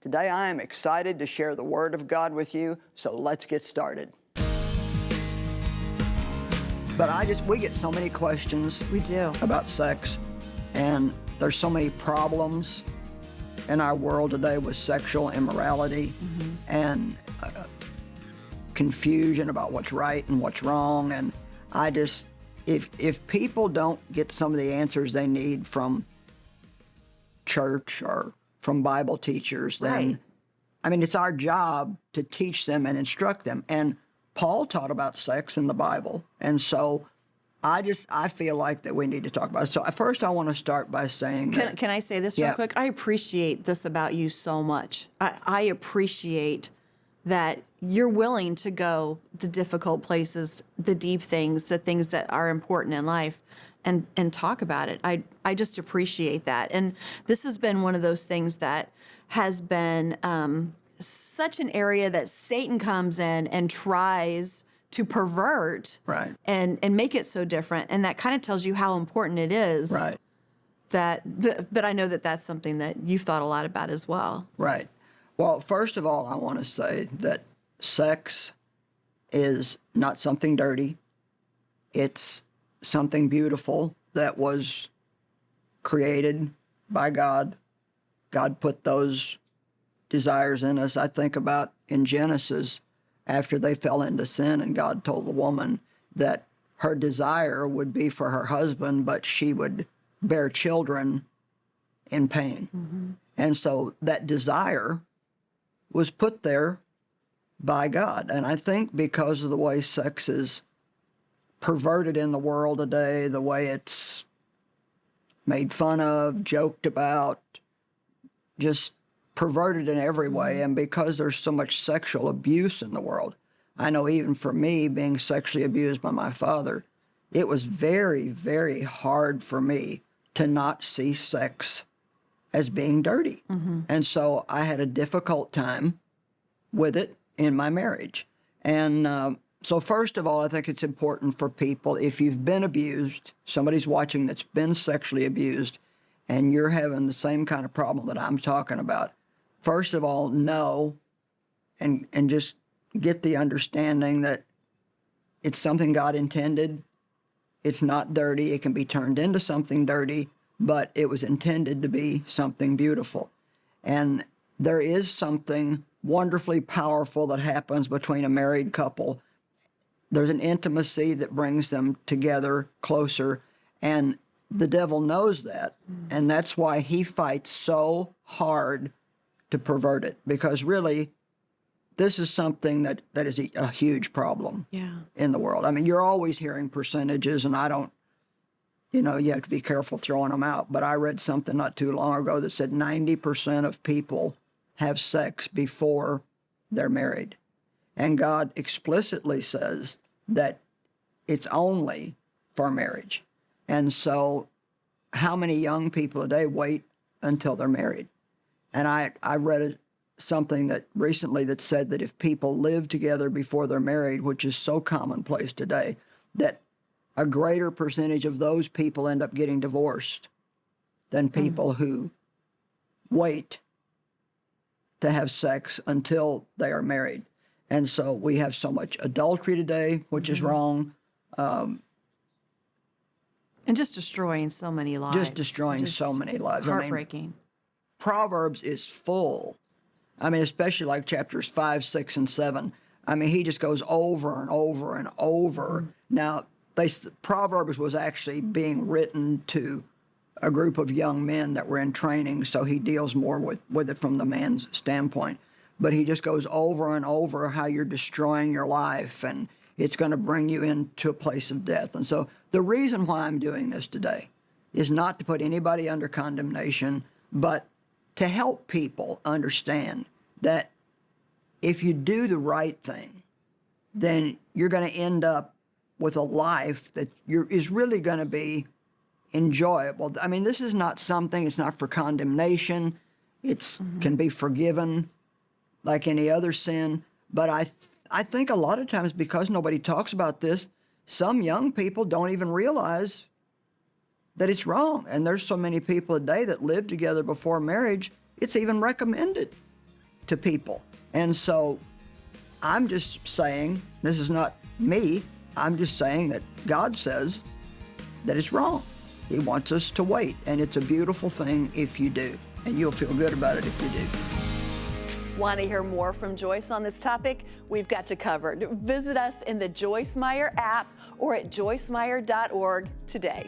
Today I am excited to share the Word of God with you, so let's get started. But we get so many questions. We do. About sex, and there's so many problems in our world today with sexual immorality and confusion about what's right and what's wrong. And if people don't get some of the answers they need from church or from Bible teachers, then, Right. I mean, it's our job to teach them and instruct them. And Paul taught about sex in the Bible. And so I feel like that we need to talk about it. So first I want to start by saying Can I say this real quick? I appreciate this about you so much. I appreciate that you're willing to go the difficult places, the deep things, the things that are important in life, and talk about it. I just appreciate that. And this has been one of those things that has been such an area that Satan comes in and tries to pervert, Right. and make it so different. And that kind of tells you how important it is. Right. But I know that that's something that you've thought a lot about as well. Right. Well, first of all, I want to say that sex is not something dirty. It's something beautiful that was created by God. God put those desires in us. I think about in Genesis, after they fell into sin, and God told the woman that her desire would be for her husband, but she would bear children in pain. Mm-hmm. And so that desire was put there by God. And I think because of the way sex is perverted in the world today, the way it's made fun of, joked about, just perverted in every way, and because there's so much sexual abuse in the world. I know even for me, being sexually abused by my father, it was very, very hard for me to not see sex as being dirty. And so I had a difficult time with it in my marriage. And so first of all, I think it's important for people, if you've been abused, somebody's watching that's been sexually abused, and you're having the same kind of problem that I'm talking about, first of all, know and just get the understanding that it's something God intended. It's not dirty. It can be turned into something dirty, but it was intended to be something beautiful. And there is something wonderfully powerful that happens between a married couple. There's an intimacy that brings them together closer, and the devil knows that, and that's why he fights so hard to pervert it, because really, this is something that is a huge problem in the world. I mean, you're always hearing percentages, and I don't, you have to be careful throwing them out, but I read something not too long ago that said 90% of people have sex before they're married. And God explicitly says that it's only for marriage. And so how many young people today wait until they're married? And I read something that recently that said that if people live together before they're married, which is so commonplace today, that a greater percentage of those people end up getting divorced than people who wait to have sex until they are married. And so we have so much adultery today, which is wrong. And just destroying so many lives. Just destroying so many lives. Heartbreaking. I mean, Proverbs is full. I mean, especially like chapters 5, 6, and 7. I mean, he just goes over and over and over. Now, Proverbs was actually being written to a group of young men that were in training, so he deals more with it from the man's standpoint. But he just goes over and over how you're destroying your life, and it's going to bring you into a place of death. And so the reason why I'm doing this today is not to put anybody under condemnation, but to help people understand that if you do the right thing, then you're going to end up with a life that is really going to be enjoyable. I mean, this is not something, it's not for condemnation. It can be forgiven like any other sin. But I think a lot of times, because nobody talks about this, some young people don't even realize that it's wrong. And there's so many people today that live together before marriage, it's even recommended to people. And so I'm just saying, this is not me, I'm just saying that God says that it's wrong. He wants us to wait, and it's a beautiful thing if you do, and you'll feel good about it if you do. Want to hear more from Joyce on this topic? We've got you covered. Visit us in the Joyce Meyer app or at joycemeyer.org today.